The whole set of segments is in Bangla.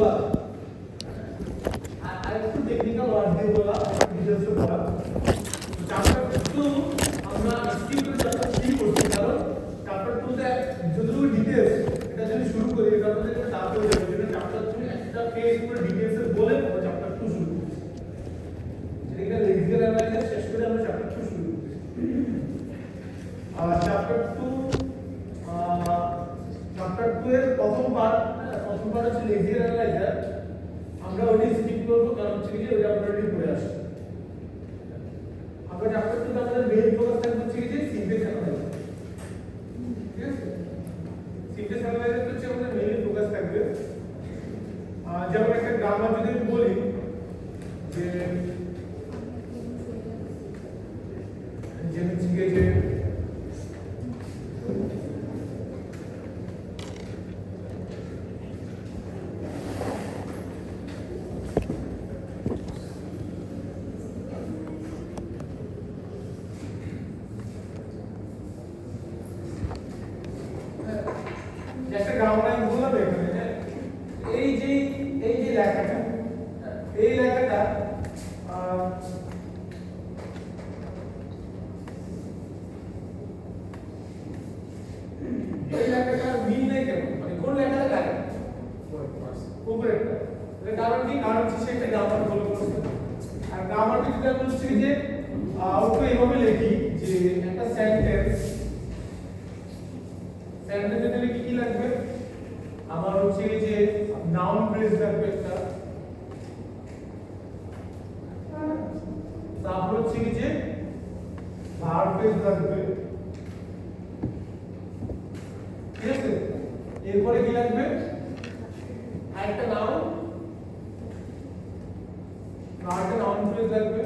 বলা আর একটু টেকনিক্যাল ওয়ার্ড দিয়ে বলা ডিটেইলস এ বলা চ্যাপ্টার 2 আমরা স্কিপ করে চ্যাপ্টার 3 করছি কারণ চ্যাপ্টার 2 তে যতটুকু ডিটেইলস এটা যদি শুরু করি এটা আমাদের জন্য চাপ হয়ে যাবে যেটা চ্যাপ্টার 3 একটা পেজ পুরো ডিটেইলস এ বলে আমরা চ্যাপ্টার 2 শুরু করছি যেটা লেক্সিক্যাল অ্যানালাইসিস শেষ করে আমরা চ্যাপ্টার 2 শুরু করছি চ্যাপ্টার 2 এর প্রথম পার্ট হচ্ছে লেক্সিক্যাল অ্যানালাইজার আমরা ওটা স্কিপ করব কারণ হচ্ছে যে ওটা আমরা অলরেডি পড়ে আসছি আমরা চ্যাপ্টার 2 তে আমাদের মেইন ফোকাস থাকবে হচ্ছে যে সিনথেসিস অ্যানালাইজার ঠিক আছে সিনথেসিস অ্যানালাইজার হচ্ছে আমাদের মেইন ফোকাস থাকবে যেমন একটা গ্রামার যদি আমি বলি যে হচ্ছে যে जैसे ग्रामर আমি বললাম এখানে এই যে লেখাটা এই লেখাটা মিল নেই কেন মানে কোন লেখাটা লাগে উপরেরটা এর কারণ কি কারণ হচ্ছে সেটা গ্রামার ফলো করছে আর গ্রামারটা যেটা বলছে যে আউটপুট এইভাবে লিখি যে একটা সেন্টেন্স সেন্টেন্সে লিখি কি লাগবে আমার হচ্ছে যে নাউন ফ্রেজ লাগবে একটা তারপর হচ্ছে যে ভার্ব ফ্রেজ লাগবে ঠিক আছে এরপরে কি লাগবে একটা নাউন ফ্রেজ লাগবে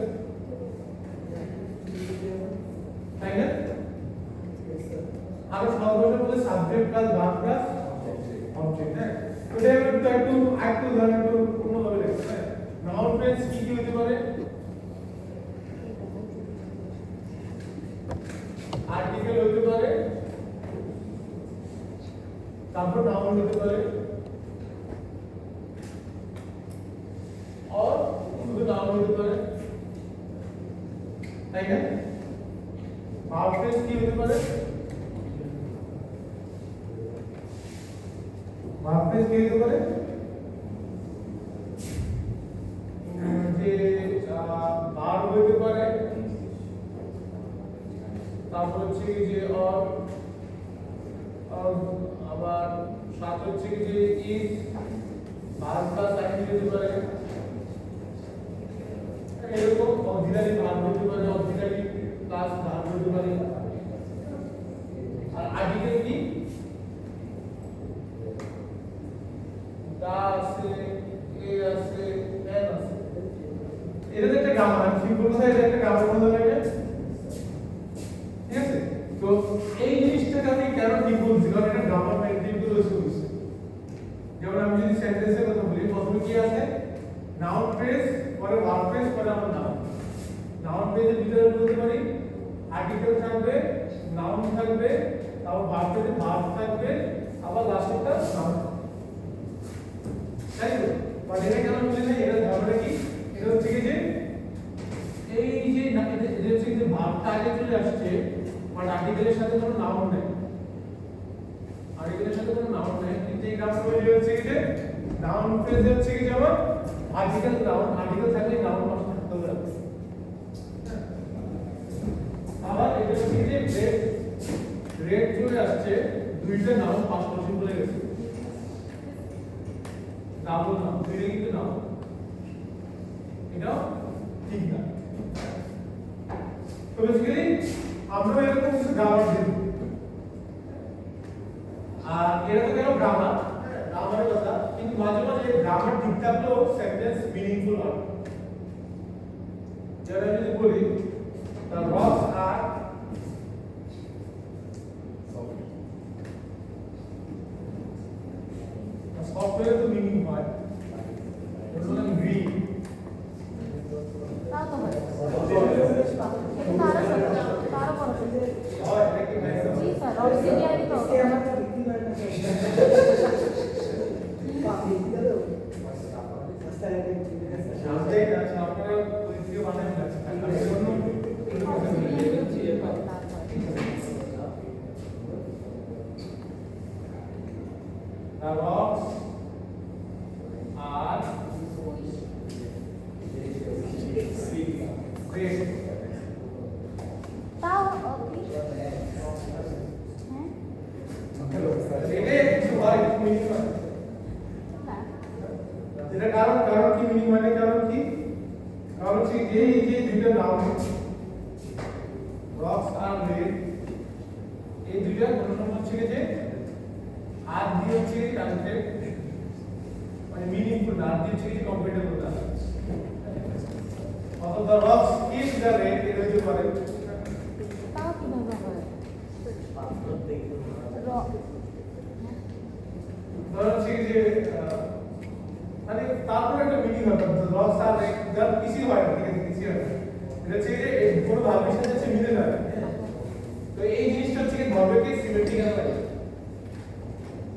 তাই না আমরা সর্বশেষ বলে subject plus verb plus object হ্যাঁ তো এটা একটু ধরেন একটু অন্যভাবে লিখতে হ্যাঁ নাউন ফ্রেজ কি কি হতে পারে আর্টিকেল হতে পারে তারপর নাউন হতে পারে और শুধু নাউন হতে পারে তাই না ভার্ব ফ্রেজ কি হতে পারে ভার্ব ফ্রেজ কি হতে পারে যে ভার্ব হতে পারে তারপর হচ্ছে যে আবার সাথে হচ্ছে যে ইজ ভার্ব প্লাস আইএনজি হতে পারে এরকম অক্সিলারি ভার্ব হতে পারে অক্সিলারি প্লাস ভার্ব হতে পারে আর আর্টিকেল কি দা আছে এ আছে এন আছে এটা একটা গ্রামার আমি সিম্পল ভাষায় এটা একটা গ্রামার বলতে লাগে ঠিক আছে তো এই জিনিসটাকে আমি কেন ঠিক বলছি কারণ এটা গ্রামার মেইনটেইন করে রয়েছে যেমন আমি যদি সেন্টেন্সের কথা বলি প্রথমে কি আছে নাউন ফ্রেজ পরে ভার্ব ফ্রেজ পরে আমার নাউন ফ্রেজের ভিতরে বলতে পারি আর্টিকেল থাকবে নাউন থাকবে তারপর ভার্ব ফ্রেজে ভার্ব থাকবে আবার লাস্টেরটা নাউন তাই তো বাট এটা কেন বলি না এর ধারণা কি এটা হচ্ছে যে এই যে এটা হচ্ছে যে ভার্বটা আগে চলে আসছে বাট আর্টিকেলের সাথে কোনো নাউন নেই আর্টিকেলের সাথে কোনো নাউন নেই কিন্তু এই গ্রামারগুলো হচ্ছে যে নাউন ফ্রেজ হচ্ছে কি যেমন আর্টিকেল নাউন আর্টিকেল থাকলে নাউন পাশে থাকতে হবে আবার এটা হচ্ছে যে রেড চলে আসছে দুইটা নাউন পাশাপাশি বলে গেছে ডাবল নাউন দুইটা কিন্তু নাউন এটা ঠিক না তো বেসিক্যালি আমরা এরকম কিছু গ্রামার দিই আর এটা তো গেল গ্রামারের কথা কিন্তু মাঝে মাঝে গ্রামার ঠিক থাকলেও সেন্টেন্স মিনিংফুল হয় যেটা যদি বলি the rocks are সফটওয়্যার তো মিনিং হয় ধরুন গ্রিন তা তো হয় এটা তারা করছে হয় এটা কি ভাই জি স্যার और सीरियली तो इसके हमारा बिक्री करना चाहिए সামনে না সামনে ওই দিকে বানানো আছে The rocks are great. তাও কি হ্যাঁ এটা কিছু হয় কিছু মিনিং হয় এটা কারণ কি মিনিং মানে কারণ কি হচ্ছে এই যে দুইটা নাম রক্স আর রেড এই দুইটা প্রথম হচ্ছে যে আর দিয়ে হচ্ছে কানেক্টেড মানে মিনিংফুল না আর দিয়ে হচ্ছে কম্পেটেবল না অথবা the rocks is the red এর হতে পারে তাও কিভাবে হয় ধর হচ্ছে যে মানে তারপর একটা মিনিং হবে রক্স আর রেড যার কিছু হয় না ঠিক আছে কিছু হয় না এটা হচ্ছে যে কোনো ভাবের সাথে হচ্ছে মিলে যাবে তো এই জিনিসটা হচ্ছে কি ধর্মকে সিমেট্রিক্যাল লাগে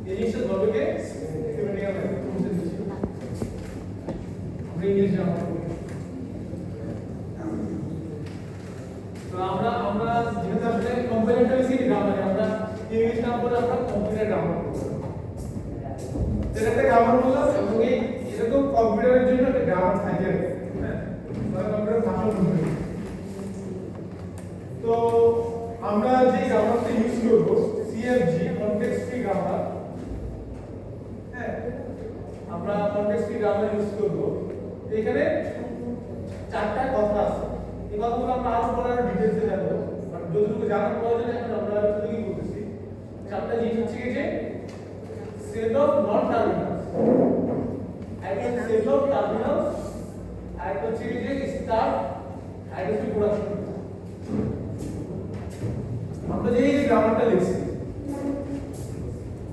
এই জিনিসটা ধর্মকে সিমেট্রিক্যাল লাগে আমরা ইংলিশ জানা তো আমরা যেহেতু আসলে কম্পারেটিভ গ্রামার আমরা ইংলিশ নাম বলে আমরা কম্পিউটার গ্রামার এটা একটা গ্রামার বললাম এবং এই এরকম কম্পিউটারের জন্য একটা গ্রামার থাকে হ্যাঁ মানে কম্পিউটার ভাষা বলতে তো আমরা যে গ্রামারটা ইউজ করব সিএফজি কনটেক্সট ফ্রি গ্রামার হ্যাঁ আমরা কনটেক্সট ফ্রি গ্রামার ইউজ করব এখানে চারটা কথা আছে এই কথাগুলো আমরা আরো পরে আরো ডিটেইলসে জানবো বাট যতটুকু জানার প্রয়োজন এখন আমরা শুধুই বলতেছি চারটা জিনিস হচ্ছে যে সেট অফ নন টার্মিনালস একটা সেট অফ টার্মিনালস আর একটা হচ্ছে যে স্টার্ট আর একটা প্রোডাকশন আমরা যে গ্রামারটা লিখছি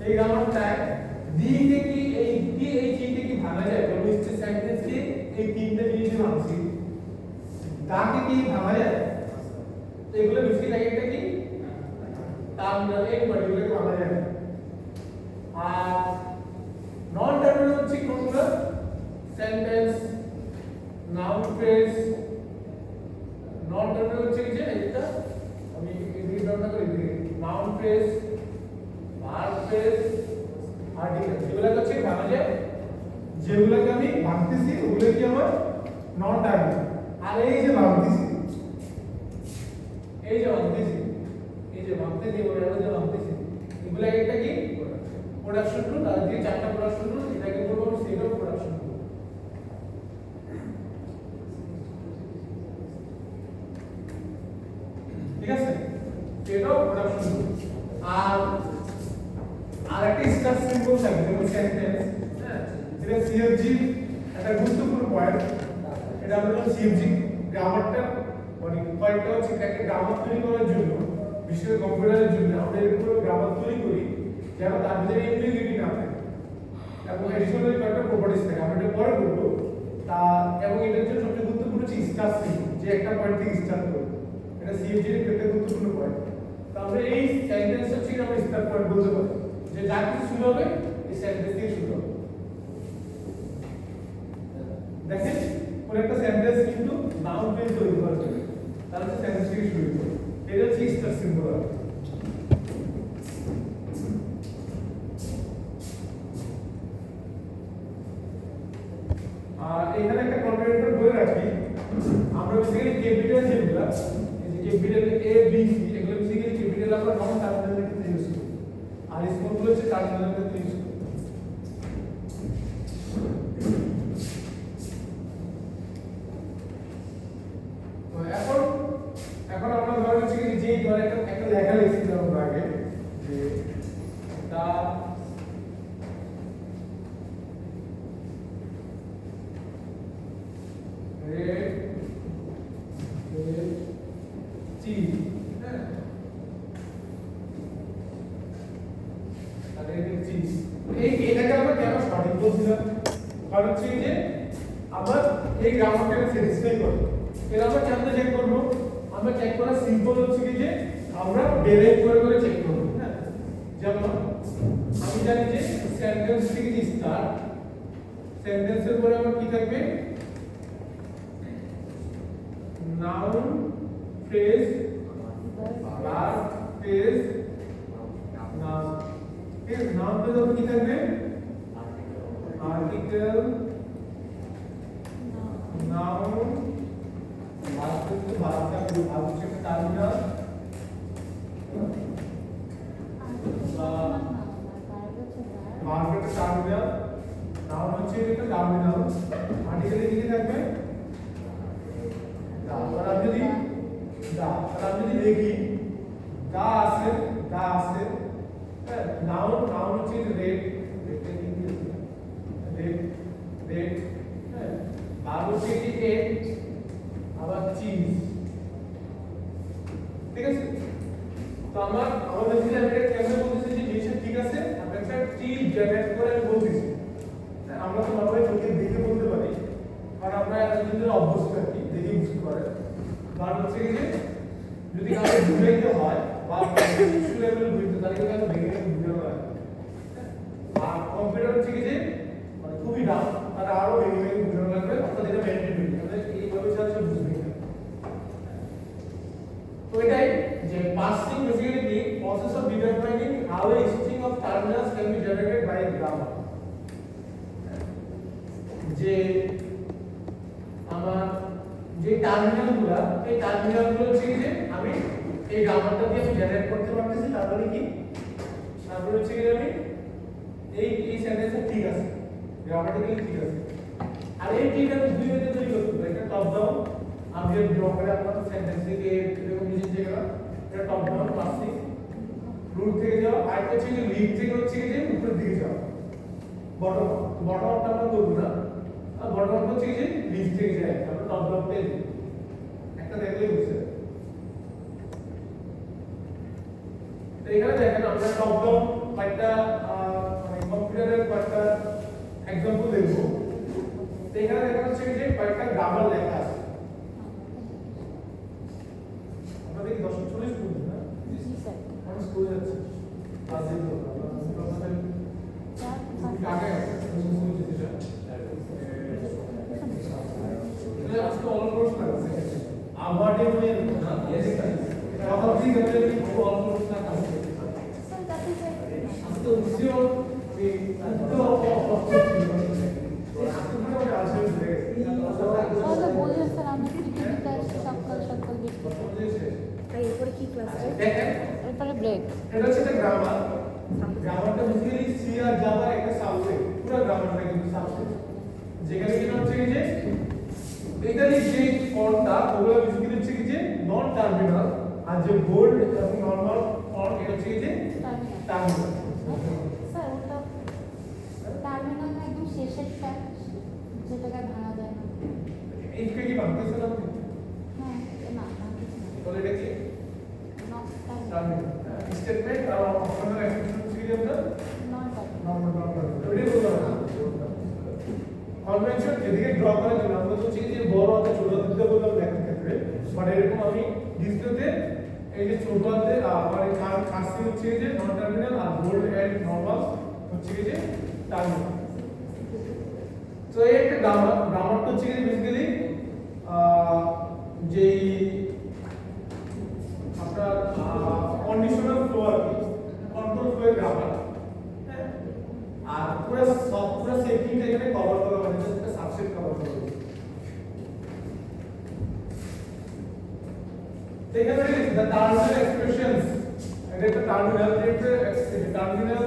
এই গ্রামারটায় দিকে কি এই চিকে কি ভাঙা যায় বলবো ইচ্ছে সেন্টেন্সকে এই তিনটা জিনিসে ভাঙছি তাকে কি ভাঙা যায় তো এগুলো বেশি লাগে একটা কি টার্মিনাল এক পার্টিকুলার ভাঙা যায় আর নন টার্মিনাল হচ্ছে কোনগুলো sentence noun phrase non terminal হচ্ছে কি যে এটা আমি এদিকে ডাউনটা করে দিই noun phrase verb phrase article যেগুলো হচ্ছে ভাঙা যায় যেগুলোকে আমি ভাঙতেছি ওগুলো কি আমার নন টার্মিনাল আর এই যে ভাঙতেছি ওরা যে ভাঙতেছি এগুলো একটা কি প্রোডাকশন রুল আর যে চারটা প্রোডাকশন রুল এটাকে বলবো সেট অফ প্রোডাকশন রুল ঠিক আছে সেট অফ প্রোডাকশন রুল আর একটা স্টার্ট সিম্বল থাকে যেমন সেন্টেন্স হ্যাঁ এটা সিএফজি একটা গুরুত্বপূর্ণ পয়েন্ট এটা আমরা সিএফজি গ্রামারটা মানে পয়েন্টটা হচ্ছে একটা গ্রামার তৈরি করার জন্য বিশেষ করে কম্পিউটারের জন্য আমরা এরকম গ্রামার তৈরি করি যেন তার ভিতরে ইন্টিগ্রিটি না থাকে এবং এডিশনাল কয়েকটা প্রপার্টিজ থাকে আমরা এটা পরে বলবো তা এবং এটার জন্য সবচেয়ে গুরুত্বপূর্ণ হচ্ছে স্টার্ট সিম্বল যে একটা পয়েন্ট থেকে স্টার্ট করব এটা সিএফজি এর একটা গুরুত্বপূর্ণ পয়েন্ট তো আমরা এই সেন্টেন্স হচ্ছে আমরা স্টার্ট পয়েন্ট বলতে পারি যে যা কিছু শুরু হবে এই সেন্টেন্স থেকে শুরু হবে দেখেন কোন একটা সেন্টেন্স কিন্তু নাউন ফ্রেজ তৈরি করা যাবে তাহলে সেন্টেন্স থেকে শুরু হবে এটা হচ্ছে স্টার্ট সিম্বল আর এখানে একটা কম্পারেটর বলে রাখি আমরা বেসিক্যালি ক্যাপিটাল যেগুলো এই যে ক্যাপিটাল এ বি সি এগুলো বেসিক্যালি ক্যাপিটাল আমরা নন টার্মিনালের ক্ষেত্রে ইউজ করি আর স্মল গুলো হচ্ছে টার্মিনালের ক্ষেত্রে ইউজ করি তো এখন আমরা ধরে হচ্ছে কি যে ধরে একটা লেখা লিখছিলাম আমরা আগে যে দা red cheese হ্যাঁ আর red cheese এটাকে আমরা কেন সঠিক বলছিলাম কারণ হচ্ছে যে আমরা এই গ্রামারটাকে স্যাটিসফাই করি এর আমরা কেমনে চেক করব আমরা চেক করা সিম্পল হচ্ছে কি যে আমরা ডেরাইভ করে চেক করব হ্যাঁ যেমন আমি জানি যে সেন্টেন্স থেকে স্টার্ট সেন্টেন্সের পরে আমার কি থাকবে noun phrase verb phrase noun ঠিক আছে নাউন ফ্রেজ কি থাকবে আর্টিকেল নাউন ভার্ব হচ্ছে টার্মিনাল ভার্ব হচ্ছে টার্মিনাল নাউন হচ্ছে এটা টার্মিনাল আর্টিকেলে কি থাকবে দা আর আমি যদি লিখি দা আছে নাউন হচ্ছে রেড ভার্ব হচ্ছে কি এট আবার চিজ ঠিক আছে তো আমাদের যদি আমি এটা কেমনে বলতেছি যে জিনিসটা ঠিক আছে আমরা একটা চিজ জেনারেট করে আমি বলতেছি আমরা তো নরমালি চোখে দেখে বলতে পারি কারণ আমরা এতদিন ধরে অভ্যস্ত আছি দেখে বুঝতে পারে কারণ হচ্ছে কি যে যদি কাউকে বুঝাইতে হয় বা কিছু লেভেলে বুঝতে তাহলে কিন্তু আমরা দেখে বুঝানো হয় আর কম্পিউটার হচ্ছে কি যে মানে খুবই ডাউন আর আরো ভেঙে বুঝানো লাগবে অর্থাৎ এটা মেনটেন করতে হবে এইভাবে সাথে বুঝবে তো এটাই যে পার্সিং বেসিক্যালি কি process of determining how a string of terminals can be generated by a grammar যে আমার যে টার্মিনালগুলো এই টার্মিনালগুলো হচ্ছে যে আমি এই গ্রামারটা দিয়ে আমি জেনারেট করতে পারতেছি তারপরে কি তারপরে হচ্ছে কি আমি এই সেন্টেন্সটা ঠিক আছে গ্রামাটিক্যালি ঠিক আছে আর এই ঠিক আমি দুই ওয়েতে তৈরি করতে পারি একটা টপ ডাউন আমি যে ড্র করে আপনার সেন্টেন্স থেকে এরকম নিচে থেকে গেলাম এটা টপ ডাউন পাসিং রুট থেকে যাওয়া আর একটা হচ্ছে যে লিফট থেকে হচ্ছে যে উপরের দিকে যাওয়া বটম আপটা আমরা করব না আর বটম আপ হচ্ছে যে লিফট থেকে যায় আমরা টপ ডাউন পেয়ে একটা দেখলেই বুঝতে তো এখানে দেখেন আমরা টপ ডাউন একটা মানে কম্পিউটারের একটা एग्जांपल দেখব তো এখানে দেখা যাচ্ছে যে কয়েকটা গ্রামার লেখা আছে আমাদের কি 10:40 পর্যন্ত না জি স্যার আমরা স্কুল যাচ্ছি আজ দিন আগে স্কুল যেতে চাই তাহলে আজকে অল কোর্স আছে আবারডে মানে না ইয়েস কথা ঠিক আছে কি অল কোর্স না আছে স্যার দ্যাট ইজ আজকে উদ্দেশ্য এরপরে ব্রেক এটা হচ্ছে গ্রামার গ্রামারটা বেসিক্যালি সি আর জাভার একটা সাবসেট পুরো গ্রামারটা কিন্তু সাবসেট যেখানে কি হচ্ছে যে এটারই যে ফর্মটা ওগুলো বেসিক্যালি হচ্ছে যে নন টার্মিনাল আর যে বোল্ড এবং নরমাল ফর্ম এটা হচ্ছে যে টার্মিনাল স্যার ওটা টার্মিনাল একদম শেষের ফ্যাক্ট যেটাকে ভাঙা যায় না এইটা কি ভাঙতেছে না হ্যাঁ না ভাঙতেছে না তাহলে এটা কি নট টার্মিনাল স্টেটমেন্ট আর অপশনাল এক্সপ্রেশন হচ্ছে কি আমরা নরমাল এটা বলবো না কনভেনশন যেদিকে ড্র করার জন্য আমরা তো চিনি যে বড় হাতে ছোট হাতে বললাম লেখার ক্ষেত্রে বাট এরকম আমি ডিসপ্লেতে এই যে ছোট হাতে মানে কার্সি হচ্ছে যে নন টার্মিনাল আর বোল্ড এন্ড নরমাল হচ্ছে যে টার্মিনাল তো এই একটা গ্রামারটা হচ্ছে যে বেসিক্যালি যে আপনার কন্ডিশনাল ফ্লো আর কি কন্ট্রোল ফ্লো এর গ্রামার আর পুরো সফটওয়্যার সেটিংটা এখানে কভার করা মানে জাস্ট একটা সাবসেট কভার করা এখানে দ্য টার্মিনাল এক্সপ্রেশনস এটা একটা terminal terminal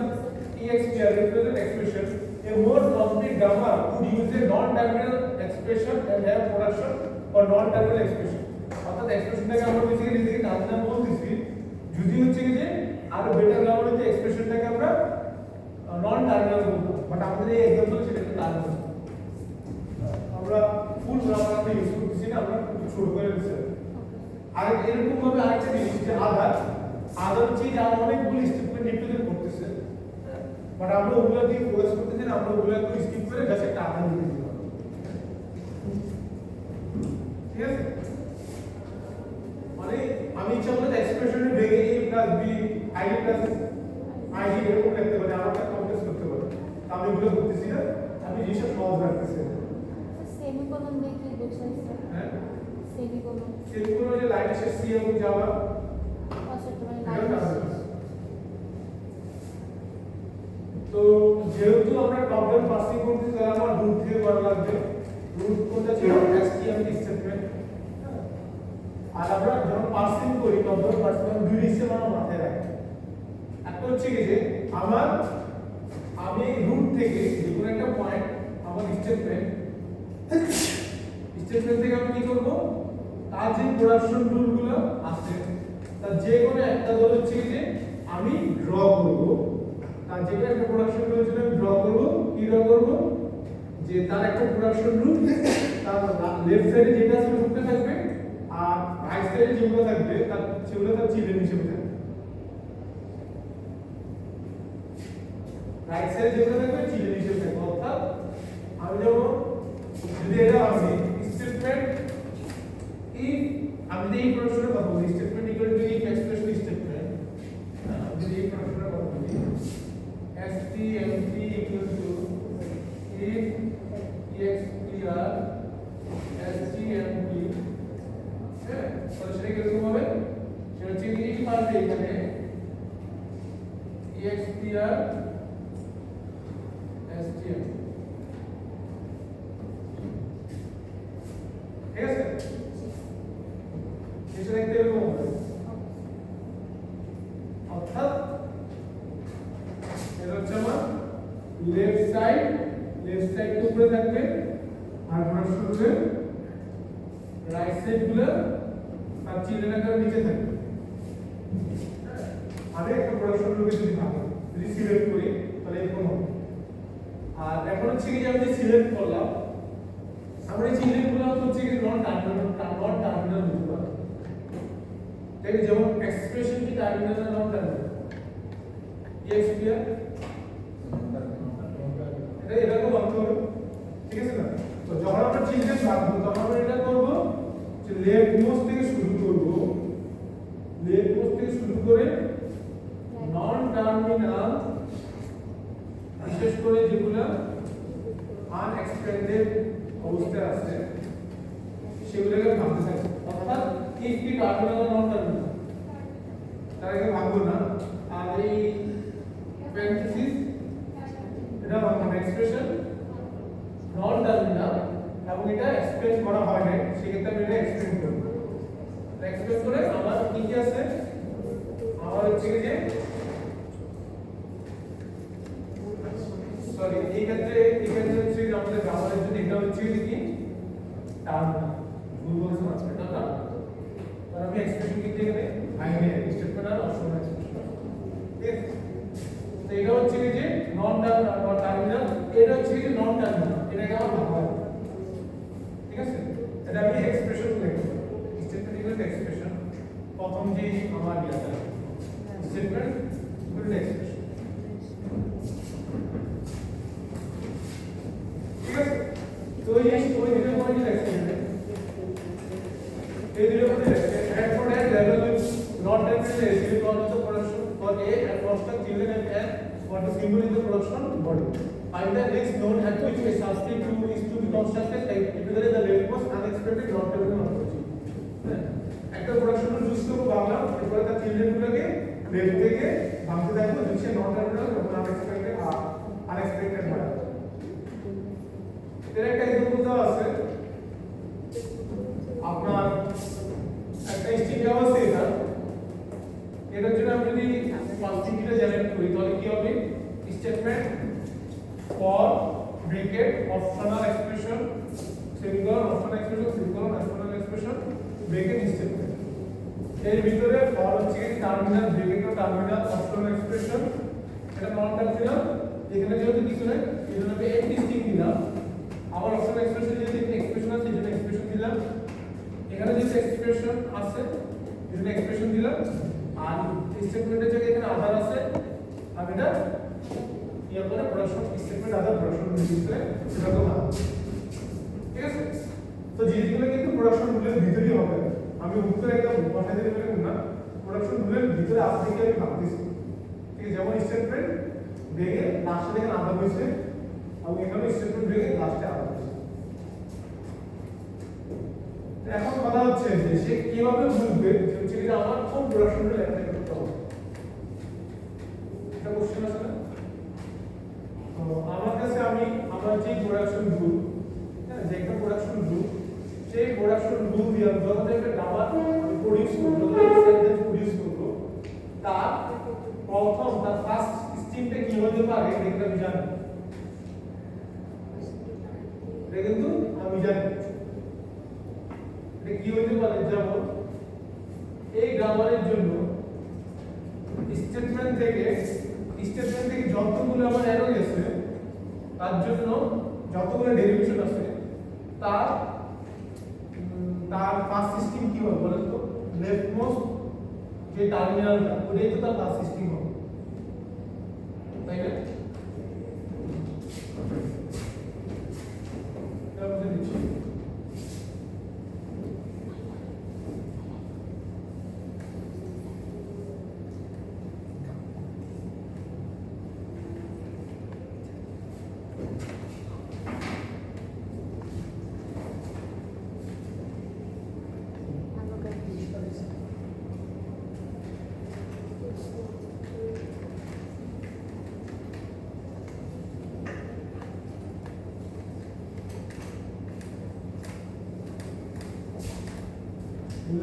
EXPR represent expression a more complete grammar would use a non-terminal expression and have production for non-terminal expression অর্থাৎ এক্সপ্রেশনটাকে আমরা বেসিক্যালি নিজেকে টার্মিনাল বলতেছি যদি হচ্ছে যে আরো বেটার গ্রামার হচ্ছে এক্সপ্রেশনটাকে আমরা নন টার্মিনাল বলবো বাট আমাদের এই एग्जांपल সেটা একটা টার্মিনাল আমরা ফুল গ্রামার আমরা ইউজ করতেছি না আমরা ছোট করে দিচ্ছি আর এরকম ভাবে আরেকটা জিনিস যে আদার হচ্ছে যে আমরা অনেকগুলো স্টেটমেন্ট রিপ্রেজেন্ট করতেছে বাট আমরা ওগুলা দিয়ে ফোকাস করতেছি না আমরা ওগুলা একটু স্কিপ করে জাস্ট একটা আদার লিখে দিই ঠিক আছে মানে আমি ইচ্ছা করলে এক্সপ্রেশনে ভেঙে a plus b i plus i এরকম লিখতে পারি আরো একটা কমপ্লেক্স করতে পারি আমি ওগুলো করতেছি না আমি জিনিসটা সহজ রাখতেছে। সেমিকোলন দিয়ে কি বোঝাইছে? হ্যাঁ সেমিকোলন সেগুলো যে লাইন শেষ সি এবং যাওয়া আচ্ছা তোমার এটাও লাইন কাজ করে। তো যেহেতু আমরা প্রবলেম পাসিং করতেছি তাহলে আমার রুট থেকে করা লাগবে। রুট কোনটা ছিল এসটিএম স্টেটমেন্ট। আর আমরা যখন পাসিং করি প্রবলেম পাসিং দুই হিসেবে আমরা মাথায় রাখি। একটা হচ্ছে কি যে আমি রুট থেকে যে কোনো একটা পয়েন্ট আমার স্টেটমেন্ট থেকে আমি কি করব, তার যে প্রোডাকশন রুলগুলো আছে তার যে কোনো একটা ধরে হচ্ছে কি যে আমি ড্র করব। তার যে কোনো একটা প্রোডাকশন রুল জন্য আমি ড্র করব। কি ড্র করব, যে তার একটা প্রোডাকশন রুল, তার লেফট সাইডে যেটা আছে রুটটা থাকবে আর রাইট সাইডে যেগুলো থাকবে সেগুলো তার চিলড্রেন হিসেবে থাকবে। রাইট সাইডে যেগুলো থাকবে চিলড্রেন হিসেবে থাকবে। অর্থাৎ আমি যেমন যদি এটা আমি স্টেটমেন্ট if আমি যদি এই প্রশ্নের কথা বলি statement equal to if expression statement, যদি এই প্রশ্নের কথা বলি stmt equal to if explr stmt, হ্যাঁ তাহলে সেটা কিরকম হবে, সেটা হচ্ছে কি পারবে এখানে explr stmt, ঠিক আছে? এটা দেখতে এরকম হবে। অর্থাৎ এটা হচ্ছে আমার লেফট সাইড উপরে থাকবে আর প্রোডাকশন রুলে রাইট সাইড গুলো আর চিলড্রেন আকারে নিচে থাকবে। আমি একটা প্রোডাকশন রুলে যদি ভাবি, যদি সিলেক্ট করি তাহলে এরকম হবে। আর এখন হচ্ছে কি যে আমি সিলেক্ট করলাম, আমরা এই চিহ্নগুলো হচ্ছে কি নন টার্মিনাল বুঝতে পারবো। ঠিক আছে, যেমন এক্সপ্রেশন কি টার্মিনাল না নন টার্মিনাল? এক্সপিআর এটা এরকম অর্থ হবে, ঠিক আছে না? তো যখন আমরা চিহ্ন রাখবো তখন আমরা এটা করব যে লেফট মোস্ট থেকে শুরু করব, লেফট মোস্ট থেকে শুরু করে নন টার্মিনাল, বিশেষ করে যেগুলো আনএক্সপেন্ডেড অবস্থায় আছে সেগুলোকে ভাবতে থাকি। অর্থাৎ if কি টার্মিনাল নন টার্মিনাল তারকে ভাববো না। আর এই প্যারেনথেসিস এটা মানে এক্সপ্রেশন নন টার্মিনাল এবং এটা এক্সপ্লেন করা হয় না, সেক্ষেত্রে আমি এটা এক্সপ্লেন করব। এক্সপ্লেন করে আমার কি কি আছে, আমার হচ্ছে কি যে সরি এই ক্ষেত্রে হচ্ছে যে আমাদের গ্রামারের জন্য এটা হচ্ছে কি টার্মিনাল, ভুল বলছি মাত্র, এটা টার্মিনাল। আর আমি এক্সপ্রেশন কি এখানে আইনে স্টেটমেন্ট আর অপশন এক্সপ্রেশন, ঠিক আছে? তো এটা হচ্ছে কি যে নন টার্মিনাল, এটা হচ্ছে কি নন টার্মিনাল, এটাকে আমার ভাবা হয়, ঠিক আছে? এটা আমি এক্সপ্রেশন লিখব, স্টেটমেন্ট ইকুয়াল এক্সপ্রেশন, প্রথম যে আমার ইয়াটা স্টেটমেন্ট ইকুয়াল এক্সপ্রেশন, ঠিক আছে? তো এই দুটো পয়েন্ট এক্সপ্রেশন এই দুটো point and for that level with not definitely estimate on the production for A and construct children and N for the symbol in the production body. Find the next node at which a substitute is to be constructed typically the leftmost unexpected not terminal approach. একটা প্রোডাকশন চুজ করব ভাবলাম, এরপরে তার চিলড্রেন গুলোকে লেফট থেকে ভাঙতে থাকবো যদি সে নন টার্মিনাল এবং আনএক্সপেক্টেড হয়। এর একটা এক্সাম্পল দেওয়া আছে, আপনার একটা স্ট্রিং দেওয়া আছে, এটার জন্য আমি যদি ফাংশনটা জেনারেট করি তাহলে কি হবে, statement for bracket optional expression semicolon optional expression semicolon optional expression bracket statement, এর ভিতরে ফর হচ্ছে টার্মিনাল ব্র্যাকেট ও টার্মিনাল অপশনাল এক্সপ্রেশন, এটা নন টার্মিনাল, এখানে যেহেতু কিছু নেই এজন্য আমি এমটি স্ট্রিং দিলাম। আবার অপশনাল এক্সপ্রেশন যদি এক্সপ্রেশন আছে এজন্য এক্সপ্রেশন দিলাম, এখানে যে এক্সপ্রেশন আছে এজন্য এক্সপ্রেশন দিলাম, আর স্টেটমেন্টের জায়গায় এখানে আধার আছে আমি এটা ইয়া করে প্রোডাকশন স্টেটমেন্ট আধার প্রোডাকশন ভিতরে সেটা তো না, ঠিক আছে? তো জিনিসগুলো কিন্তু প্রোডাকশন রুলের ভিতরেই হবে, আমি উত্তর একদম বসাই দিতে পারলাম না, প্রোডাকশন রুলের ভিতরে আসতে গিয়ে আমি ভাবতেছি, ঠিক আছে? যেমন স্টেটমেন্ট দেখে লাস্টে দেখেন আধার হয়েছে আমি এখানে স্টেটমেন্ট ব্রেকে লাস্টে আবার এখন কথা হচ্ছে যে সে কিভাবে বুঝবে যে হচ্ছে কি আমার কোন প্রোডাকশনটা অ্যাপ্লাই করতে হবে। এটা কোশ্চেন আছে না? তো আমার কাছে আমি আমার যে প্রোডাকশন রুল, হ্যাঁ, যে একটা প্রোডাকশন রুল, সেই প্রোডাকশন রুল দিয়ে আমি যখন একটা গামা প্রডিউস করব, সেন্টেন্স প্রডিউস করব, তার প্রথম তার ফার্স্ট স্ট্রিমটা কি হতে পারে এটা আমি জানি। এটা কিন্তু আমি জানি এটা কি হতে পারে। যেমন এই গ্রামারের জন্য স্টেটমেন্ট থেকে যতগুলো আমার অ্যারো গেছে তার জন্য যতগুলো ডেরিভেশন আছে তার পাস সিস্টেম কি হবে বলেন তো? লেফট মোস্ট যে টার্মিনালটা ওটাই তো তার পাস সিস্টেম হবে, তাই না? এটা বুঝে দিচ্ছি।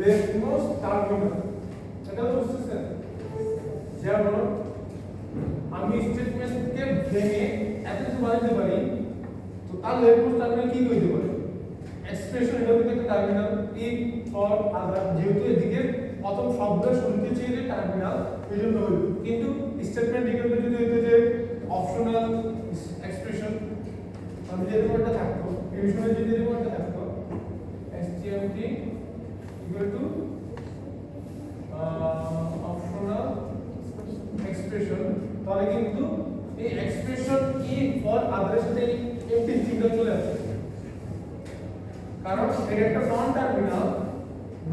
লেফটমোস্ট টার্মিনাল এটা বুঝতেছেন? যেমন আমি স্টেটমেন্টকে ভেঙে এত কিছু বানাতে পারি, তো তার লেফটমোস্ট টার্মিনাল কি হইতে পারে? এক্সপ্রেশন এটা হচ্ছে একটা টার্মিনাল, ইফ অর আদার, যেহেতু এদিকে প্রথম শব্দের শুনতে চেয়ে টার্মিনাল এই জন্য হইল। কিন্তু স্টেটমেন্ট ইকুয়াল টু যদি হইতো যে অপশনাল এক্সপ্রেশন, আমি যে রিপোর্টটা থাকতো এই বিষয়ে যদি রিপোর্টটা থাকতো stmt equal to optional expression, তাহলে কিন্তু এই এক্সপ্রেশন কি ফর আদারের সাথে এমটি চিহ্ন চলে আসে, কারণ এটা একটা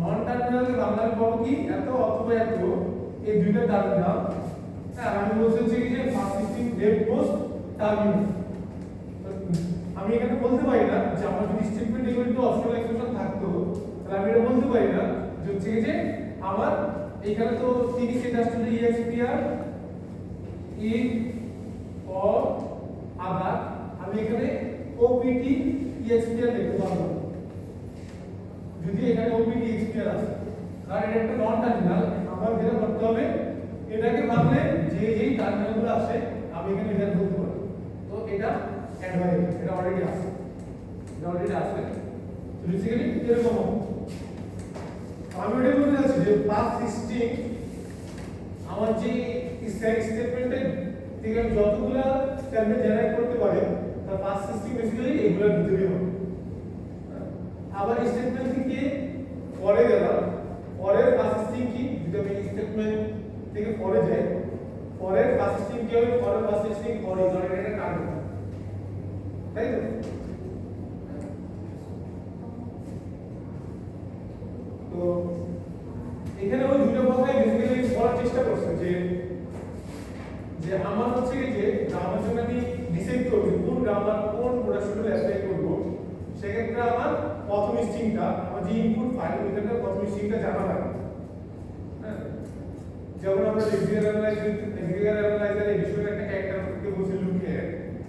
নন টার্মিনালকে বাংলায় বলবো কি এত অথবা এত, এই দুইটা টার্মিনাল। হ্যাঁ, আমি বলছি কি যে first system left most terminal. আমি এখানে বলতে পারি না যে আমার যদি statement equal to optional expression থাকতো তাহলে আমি এটা বলতে পারি না যে হচ্ছে যে আমার এখানে তো তিনি সেট আসছে যে এক্সপিআর ইন অর আদার, আমি এখানে ওপিটি এক্সপিআর লিখতে পারবো যদি এখানে ওপিটি এক্সপিআর আছে, কারণ এটা একটা নন টার্মিনাল। আমার যেটা করতে হবে এটাকে ভাবলে যে যেই টার্মিনালগুলো আসে আমি এখানে এটা বলতে পারি। তো এটা অ্যাড হয়ে গেছে, এটা অলরেডি আছে, তো বেসিক্যালি এরকম হবে। আমি এটা বলতে চাচ্ছি যে পাস সিস্টেম আমার যে স্টেটমেন্টে থেকে আমি যতগুলা স্ট্যান্ডার্ড জেনারেট করতে পারে তার পাস সিস্টেম বেসিক্যালি এগুলোর ভিতরেই হবে। আবার স্টেটমেন্ট থেকে পরে গেলাম, পরের পাস সিস্টেম কি, যদি আমি স্টেটমেন্ট থেকে পরে যাই পরের পাস সিস্টেম কি হবে, পরের পাস সিস্টেম পরে ধরে এটা কাটবে, তাই তো? তো এখানে ওই দুটো কথাই বেসিক্যালি বলার চেষ্টা করছে যে যে আমার হচ্ছে কি যে গ্রামার জন্য আমি ডিসাইড করব কোন গ্রামার কোন প্রোডাকশনে অ্যাপ্লাই করব। সেক্ষেত্রে আমার প্রথম স্ট্রিংটা আমার যে ইনপুট ফাইল ওইটার প্রথম স্ট্রিংটা জানা লাগবে। হ্যাঁ, যেমন আমরা লেক্সিক্যাল অ্যানালাইজার এডিশনের একটা ক্যারেক্টারকে বলছি লুকহেড,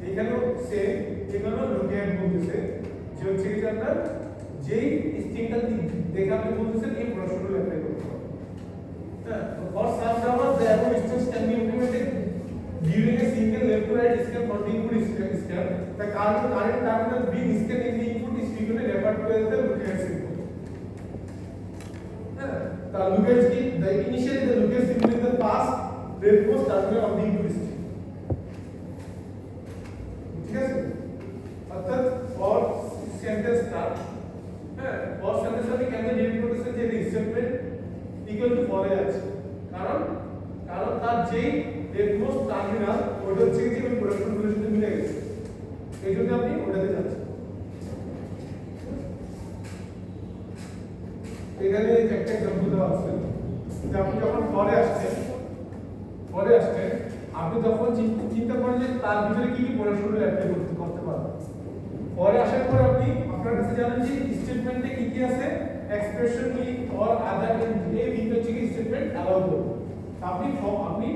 এখানেও সেম, এখানেও লুকহেড বলতেছে যে হচ্ছে কি আপনার যেই স্ট্রিংটা দেখে আপনি বলতেছেন এই প্রোডাকশনে অ্যাপ্লাই করতে হবে। হ্যাঁ, for some grammars the above steps can be implemented during a single left to right step or input step. The current terminal being scanned in the input is frequently referred to as the lookup symbol. The lookup key, the initially the lookup symbol is the past leftmost terminal of the input string. ঠিক আছে? অর্থাৎ for sentence start, হ্যাঁ, for sentence আপনি কেন ডিফাইন করতেছেন যে স্টেটমেন্ট ইকুয়াল টু পরে আছে, কারণ তার যেই লেফটমোস্ট টার্মিনাল ওটা হচ্ছে যে ওই প্রোডাকশনগুলোর সাথে মিলে গেছে, এই জন্য আপনি ওটাতে যাচ্ছেন। এখানে একটা এক্সাম্পল দেওয়া আছে যে আপনি যখন পরে আসছেন আপনি তখন চিন্তা করেন যে তার ভিতরে কি কি প্রোডাকশনগুলো অ্যাপ্লাই করতে জানেন যে স্টেটমেন্টে কি কি আছে expression in or other in এই তিনটা হচ্ছে কি স্টেটমেন্ট অ্যালাউ করবে আপনি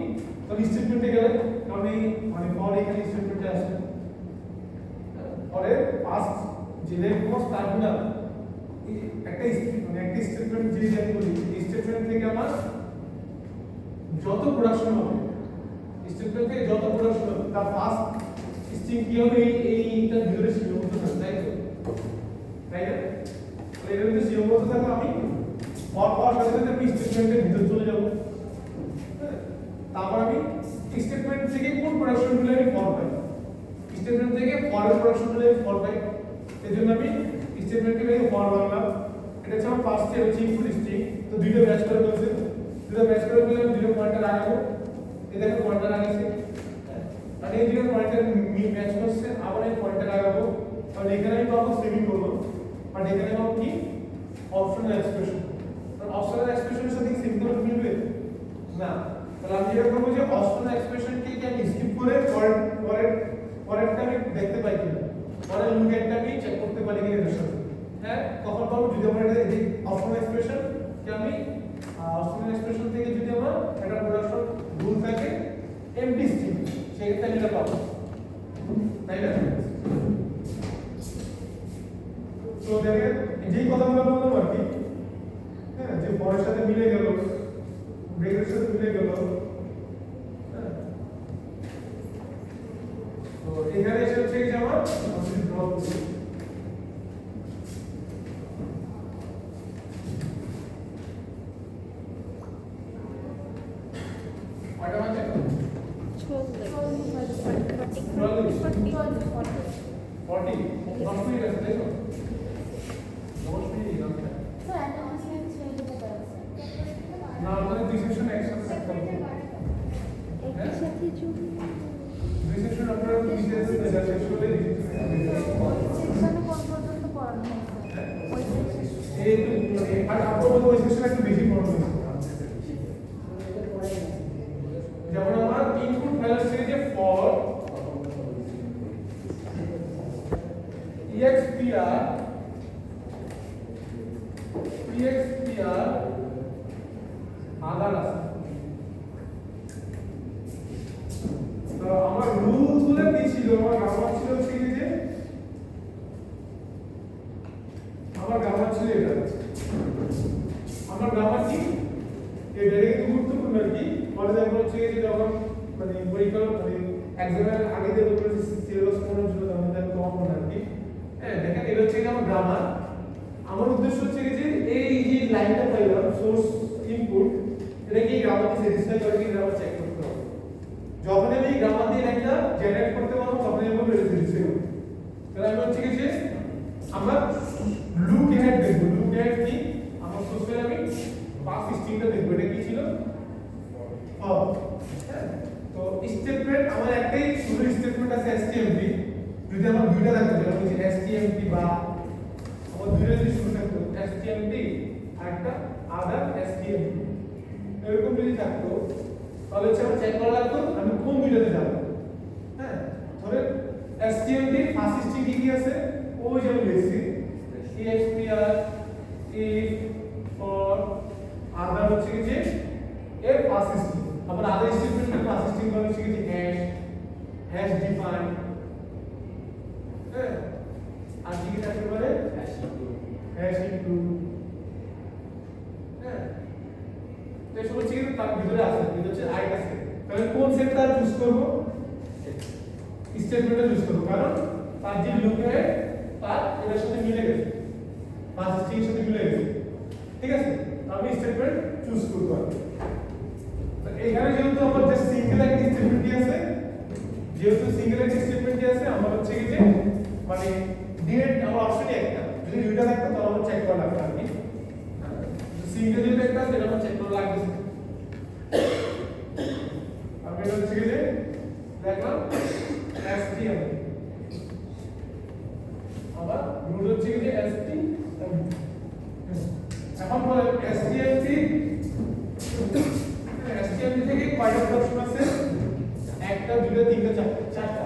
তো স্টেটমেন্টে গেলে কারণ এই মানে ফর এখানে স্টেটমেন্টে আসে পরে পাস্ট যে কোর্স টার্মিনাল একটা মানে একটা স্টেটমেন্ট যে আমি বলি এই স্টেটমেন্ট থেকে আমার যত প্রোডাকশন হবে স্টেটমেন্ট থেকে যত প্রোডাকশন হবে তার ফার্স্ট স্ট্রিং কি হবে এইটার ভিতরে সীমাবদ্ধ থাকবে তাই না তো এর ভিতরে সীমাবদ্ধ থাকবে আমি পর সাথে সাথে আমি স্টেটমেন্টের ভিতরে চলে যাব তারপর আমি স্টেটমেন্ট থেকে কোন প্রোডাকশনগুলো আমি ফর পাই স্টেটমেন্ট থেকে ফরের প্রোডাকশনগুলো আমি ফর পাই এজন্য আমি স্টেটমেন্টকে আমি ফর বানালাম এটা হচ্ছে আমার ফার্স্ট স্টেপ হচ্ছে ইনপুট স্ট্রিং তো দুটো ম্যাচ করে ফেলছে দুটো ম্যাচ করে ফেললে আমি দুটো পয়েন্টার লাগাবো এই দেখো পয়েন্টার লাগাইছে আর এই দুটো পয়েন্টার ম্যাচ করছে আবার এই পয়েন্টার লাগাবো আর এখানে আমি পাবো সেমিকোলন আর এখানে পাবো কি অপশনাল এক্সপ্রেশন আর অপশনাল এক্সপ্রেশনের সাথে কি সেমিকোলন মিলবে না তাহলে আমি যেটা করবো যে অপশনাল এক্সপ্রেশনকে কি আমি স্কিপ করে পরেরটা আমি দেখতে পাই কিনা পরের লুকেটটা আমি চেক করতে পারি কিনা এর সাথে হ্যাঁ কখন পাবো যদি আমরা এই অপশনাল এক্সপ্রেশন কি আমি অপশনাল এক্সপ্রেশন থেকে যদি আমার একটা প্রোডাকশন ভুল থাকে এমটি স্ট্রিং সেক্ষেত্রে আমি এটা পাবো তাই না তো দেখেন যেই কথাগুলো বললাম আর কি হ্যাঁ যে পরের সাথে মিলে গেল ব্রেকের সাথে মিলে গেল তো এখানে এসে হচ্ছে যে আমার ড্র করছি কয়টা বাজে 40 10 মিনিট আছে তাই তো 10 মিনিট লাগবে স্যার একটা অনলাইন ছেড়ে দিতে পারেন না আমাদের দুই সেকশন একসাথে থাকতে হবে একই সাথে যদি দুই সেকশন আপনারা বিশেষ মেজর সেকশন হলে সেকশনে কোন পর্যন্ত পড়ানো হয়েছে ওই সেকশন এই তো আর আপনাদের ওই সেকশন একটু বেশি পড়ানো হয়েছে যেমন আমার ইনপুট ভ্যালু সিরিজে ফর expr আদার আছে তো আমার রুল গুলো কি ছিল আমার গ্রামার ছিল হচ্ছে কি যে আমার গ্রামার ছিল এটা আমার গ্রামার কি এটা কিন্তু গুরুত্বপূর্ণ আর কি ফর এক্সাম্পল হচ্ছে যে যখন মানে পরীক্ষা মানে এক্সামের আগে যে বলতে সিলেবাস পড়ানোর জন্য তখন আমি কম পড়া আর কি হ্যাঁ দেখেন এটা হচ্ছে আমার গ্রামার আমার উদ্দেশ্য হচ্ছে যে এই যে লাইনটা পাইলাম সোর্স ইনপুট এটা কি গ্রামারকে স্যাটিসফাই করে কি গ্রামার চেক করতে হবে যখন আমি গ্রামার দিয়ে লাইনটা জেনারেট করতে পারবো তখন আমি বলবো এটা স্যাটিসফাই হবে তাহলে আমি হচ্ছে যে আমরা লুক অ্যাট দেখব লুক অ্যাট কি আমার সোর্সে আমি পাস স্ট্রিংটা দেখব এটা কি ছিল তো স্টেটমেন্ট আমার একটাই শুধু স্টেটমেন্ট আছে stmp যদি আমার দুইটা থাকতো যেমন হচ্ছে stmp বা আমার দুইটা যদি শুরু থাকতো stmp আর একটা আদার stmp এরকম যদি থাকতো তাহলে হচ্ছে আমার চেক করা লাগতো আমি কোন দুইটাতে যাব হ্যাঁ ধরে stmp ফার্স্ট স্ট্রিং কি আছে ওই যে আমি লিখছি expr if for আদার হচ্ছে কি যে এর ফার্স্ট স্ট্রিং আবার আদার স্টেটমেন্টের ফার্স্ট স্ট্রিং মানে হচ্ছে কি যে হ্যাশ ডিফাইন হ্যাঁ আর কি থাকতে পারে হ্যাশ ইনক্লুড হ্যাঁ তো এসব হচ্ছে কি তার ভিতরে আছে এটা হচ্ছে আইট আছে তাহলে কোন সেটটা চুজ করব স্টেটমেন্টটা চুজ করব কারণ তার যে লুক এ তার এর সাথে মিলে গেছে ফার্স্ট স্ট্রিং এর সাথে মিলে গেছে ঠিক আছে আমি স্টেটমেন্ট চুজ করব তো এখানে যেহেতু আমার যে সিঙ্গেল একটা স্টেটমেন্টই আছে যেহেতু সিঙ্গেল একটা স্টেটমেন্টই আছে আমার হচ্ছে কি যে মানে ডিরেক্ট আমার অপশনই একটা যদি দুইটা থাকতো তাহলে আমার চেক করা লাগতো আর কি সিঙ্গেল যদি একটা সেটা আমার চেক করা লাগবে আমি এটা হচ্ছে কি যে দেখলাম stm আবার রুট হচ্ছে কি যে stm এখন বলে stmp থেকে কয়টা অপশন আছে একটা দুটো তিনটা চারটা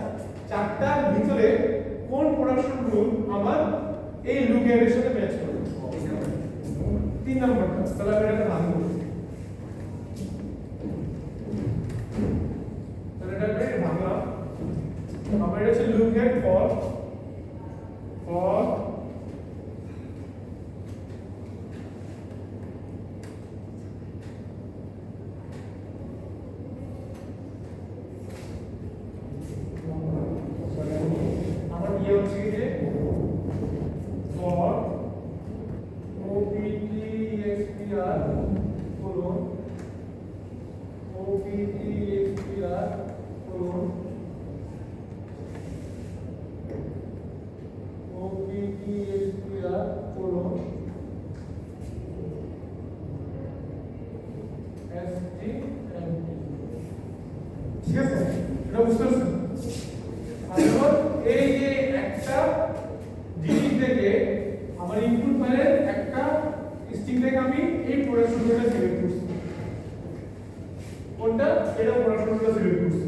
চারটার ভিতরে কোন প্রোডাকশন রুল আমার এই লুক হেডের সাথে ম্যাচ করবে 3 নম্বরটা তাহলে আমি এটা ভাঙবো তাহলে এটা আমি ভাঙলাম আমার এটা হচ্ছে লুক হেড ফর আমার ইয়ে হচ্ছে যে for OPTXPR colon OPTXPR colon OPTXPR colon STMP ঠিক আছে এটা বুঝতে পারছেন তারপর এই যে একটা জিনিস থেকে আমার ইনপুট ফাইলের একটা স্ট্রিং থেকে আমি এই প্রোডাকশনটা সিলেক্ট করছি কোনটা এটা প্রোডাকশনটা সিলেক্ট করছি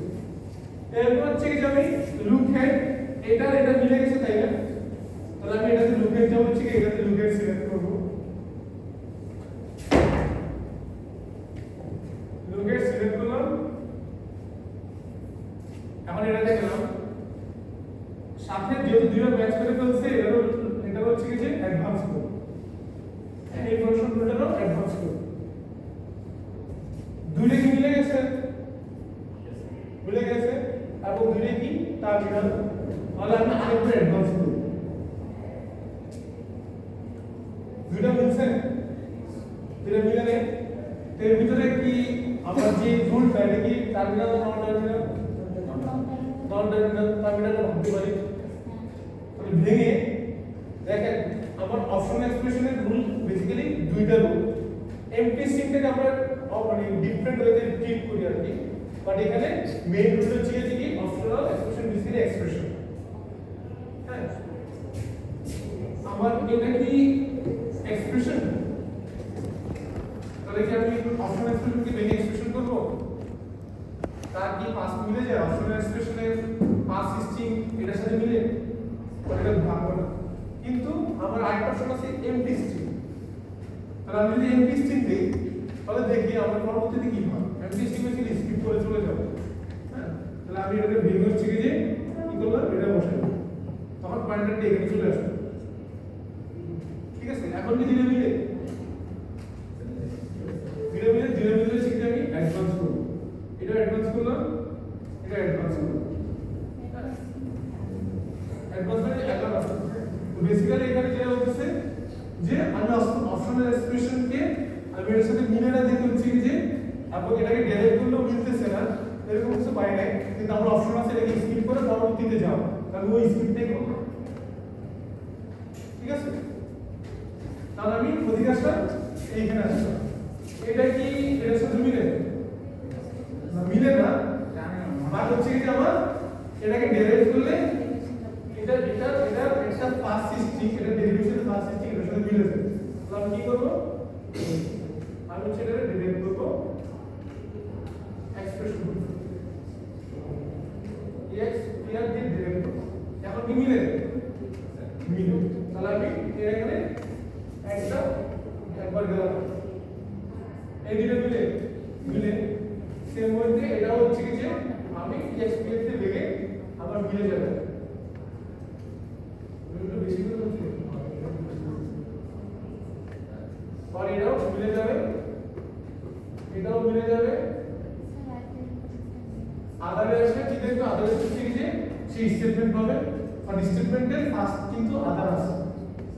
এরপর হচ্ছে যে আমি লুক হেড এটা মিলে গেছে তাই না তাহলে আমি এটাতে লুক হেড যাব হচ্ছে এটাতে লুক হেড সিলেক্ট করব লুক হেড সিলেক্ট করলাম এখন এটা দেখলাম সাথে যেহেতু দুইটা ম্যাচ করে ফেলছে এটা হচ্ছে কি যে অ্যাডভান্স কোড এই প্রশ্ন দুটোরও অ্যাডভান্স কোড দুইটা কি মিলে গেছে এবং দুইটা কি টার্মিনাল তাহলে আমি আরেকটু অ্যাডভান্স কোড দুইটা মিলছে দুইটা মিলে নেই এর ভিতরে কি আমার যে রুলটা এটা কি টার্মিনাল নন টার্মিনাল টার্মিনাল ভাবতে পারি ভেঙে দেখেন আমার অপশন এক্সপ্রেশনের রুল বেসিক্যালি দুইটা রুল এমটি স্ট্রিংটাকে আমরা মানে ডিফারেন্ট ওয়েতে ট্রিট করি আর কি বাট এখানে মেইন রুল হচ্ছে কি অপশনাল এক্সপ্রেশন বেসিক্যালি এক্সপ্রেশন হ্যাঁ আমার এটা কি এক্সপ্রেশন তাহলে কি আমি অপশনাল এক্সপ্রেশনকে ভেঙে এক্সপ্রেশন করব তার কি পাস মিলে যায় অপশনাল এক্সপ্রেশনের পাস স্ট্রিং এটার সাথে মিলে এটা ভাঙবো না কিন্তু আমার আরেকটা অপশন আছে এমটি স্ট্রিং তাহলে আমি যদি এমটি স্ট্রিং দেই তাহলে দেখি আমার পরবর্তীতে কি হয় এমটি স্ট্রিং এর স্কিপ করে চলে যাব হ্যাঁ তাহলে আমি এটাকে ভেঙে হচ্ছে কি যে কি করলাম এটা বসাবো তখন পয়েন্টারটা এখানে চলে আসবে ঠিক আছে এখন কি ধীরে ধীরে শিখতে আমি অ্যাডভান্স করব এটা অ্যাডভান্স করলাম এটা অ্যাডভান্স করলাম অ্যাডভান্স মানে একটা তো বেসিক্যালি এখানে যেটা হচ্ছে যে আমি অপশনাল এক্সপ্রেশনকে আমি এর সাথে মিলে না দেখতে হচ্ছে যে আপনি এটাকে ডিরাইভ করলেও মিলতেছে না এরকম কিছু পাই নাই কিন্তু আমরা অপশন আছে এটাকে স্কিপ করে পরবর্তীতে যাব তাহলে ওই স্কিপটাই করব ঠিক আছে তাহলে আমি অধিকারটা এইখানে আসলাম এটা কি এর সাথে মিলে না মিলে না বাট হচ্ছে কি আমার এটাকে ডিরাইভ করলে এটা একটা ফার্স্ট স্ট্রিং এটা ডেরিভেশনের ফার্স্ট স্ট্রিং এর সাথে মিলে যাবে তাহলে আমি কি করব আমি হচ্ছে এটাকে ডিরাইভ করব এক্সপ্রেশন x ক্লিয়ার দিয়ে ডিরাইভ করব এখন কি মিলে তাহলে আমি এখানে একবার গেলাম এই দুটো মিলে সেম মধ্যে এটা হচ্ছে কি যে আমি x ক্লিয়ার দিয়ে ভেঙে আবার মিলে যাবে একটু বেশি করে হচ্ছে আর এটাও মিলে যাবে আদারে আসলে কি দেখবে আদারে হচ্ছে কি যে সেই স্টেটমেন্ট পাবে আর স্টেটমেন্টের ফার্স্ট কিন্তু আদার আছে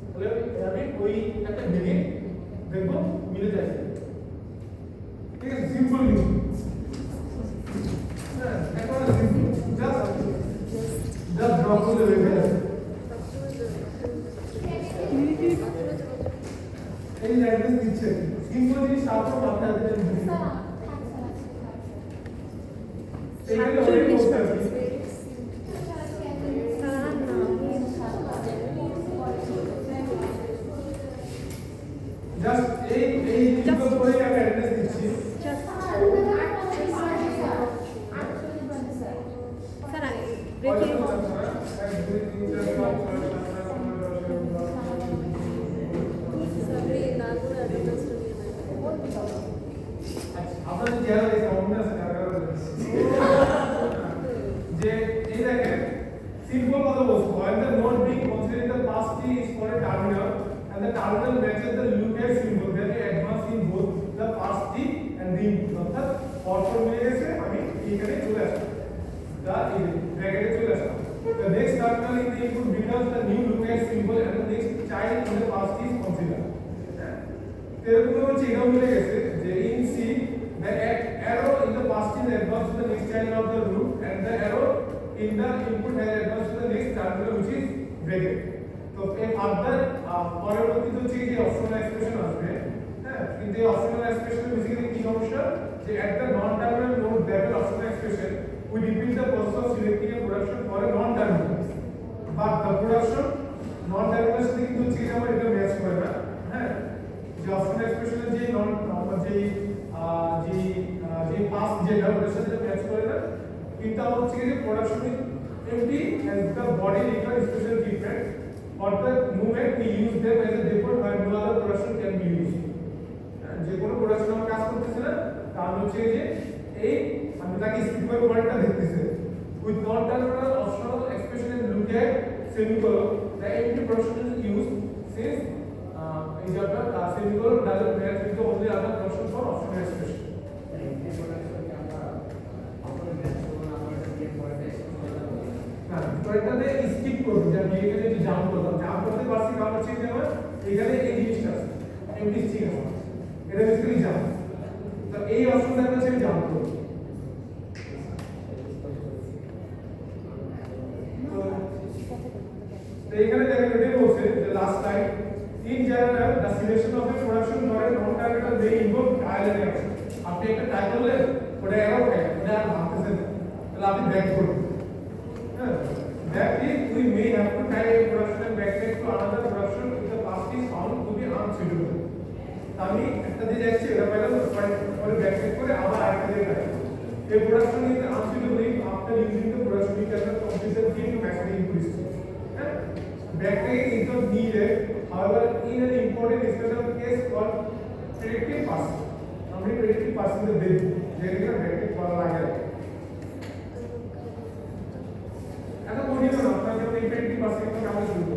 তাহলে আমি ওই একটা ভেঙে দেখবো মিলে যায় ঠিক আছে সিম্পল জিনিস হ্যাঁ একেবারে সিম্পল জাস্ট ড্রপ করে দেবে এই অ্যাড্রেস দিচ্ছে সিম্পল জিনিস আপনার মাথায় আছে এইখানে অলরেডি করতে হবে জাস্ট এই জিনিসগুলো করে আমি অ্যাড্রেস দিচ্ছি sir terminal matches the lookout symbol then we advance in both the pass T and the input অর্থাৎ পরপর মিলে গেছে আমি এখানে চলে আসলাম the ব্র্যাকেটে চলে আসলাম the next terminal in the input becomes the new lookout symbol and the next child in the pass T is considered এরকম হচ্ছে এটাও মিলে গেছে যে in C the arrow in the pass T is advanced to the next child of the root and the arrow in the input has advanced to the next terminal which is bracket তো এই ফার্দার পরবর্তীতে হচ্ছে যে অপশনাল এক্সপ্রেশন আসবে হ্যাঁ কিন্তু এই অপশনাল এক্সপ্রেশন বেসিক্যালি কি সমস্যা যে at the non terminal node level optional expression we repeat the process of selecting a production for a non terminal but the production non terminal সাথে কিন্তু হচ্ছে আমার এটা ম্যাচ করে না হ্যাঁ যে অপশনাল এক্সপ্রেশনের যে নন যে পাস যেটা ওটার সাথে ম্যাচ করে না কিন্তু আমার হচ্ছে যে production empty as the body requires special treatment for the movement we use them as a default where no other production can be used যে কোনো প্রোডাকশন আমার কাজ করতেছে না তার হচ্ছে যে এই আমি তাকে স্কিপার ওয়ার্ডটা দেখতেছে with non terminal optional expression and look at semicolon the empty production is used since এই যে আপনার semicolon doesn't match with the only other production for optional expression পরেরটাতে স্কিপ করব যে আমি এখানে যে জাম্প করলাম জাম্প করতে পারছি কারণ হচ্ছে যে আমার এখানে এই জিনিসটা আছে এমটি স্টিক আছে এটা বেসিক্যালি জাম্প তো এই অপশনটা আমরা সেটা জাম্প করব তো এখানে দেখেন এটা বলছে যে last line in general the selection of a production for a non terminal may involve trial and error আপনি একটা ট্রাই করলেন ওটা এরর হয় ওটা আর ভাবতেছেন তাহলে আপনি ব্যাক করুন হ্যাঁ that is we may have to tie a production and backtrack to another production if the past is found to be unsuitable আমি একটা দিয়ে যাচ্ছি এটা পাইলাম পরে ব্যাকট্র্যাক করে আবার আরেকটা দিয়ে যাচ্ছি এই production is unsuitable if after using the production we cannot complete the thing to max the input backtracking is not needed however in an important special case called predictive parsing আমরা predictive parsing এর দেখব যেখানে backtrack করা লাগে এখন বলি না আপনারা যখন predictive parsing এর কাজ শুরু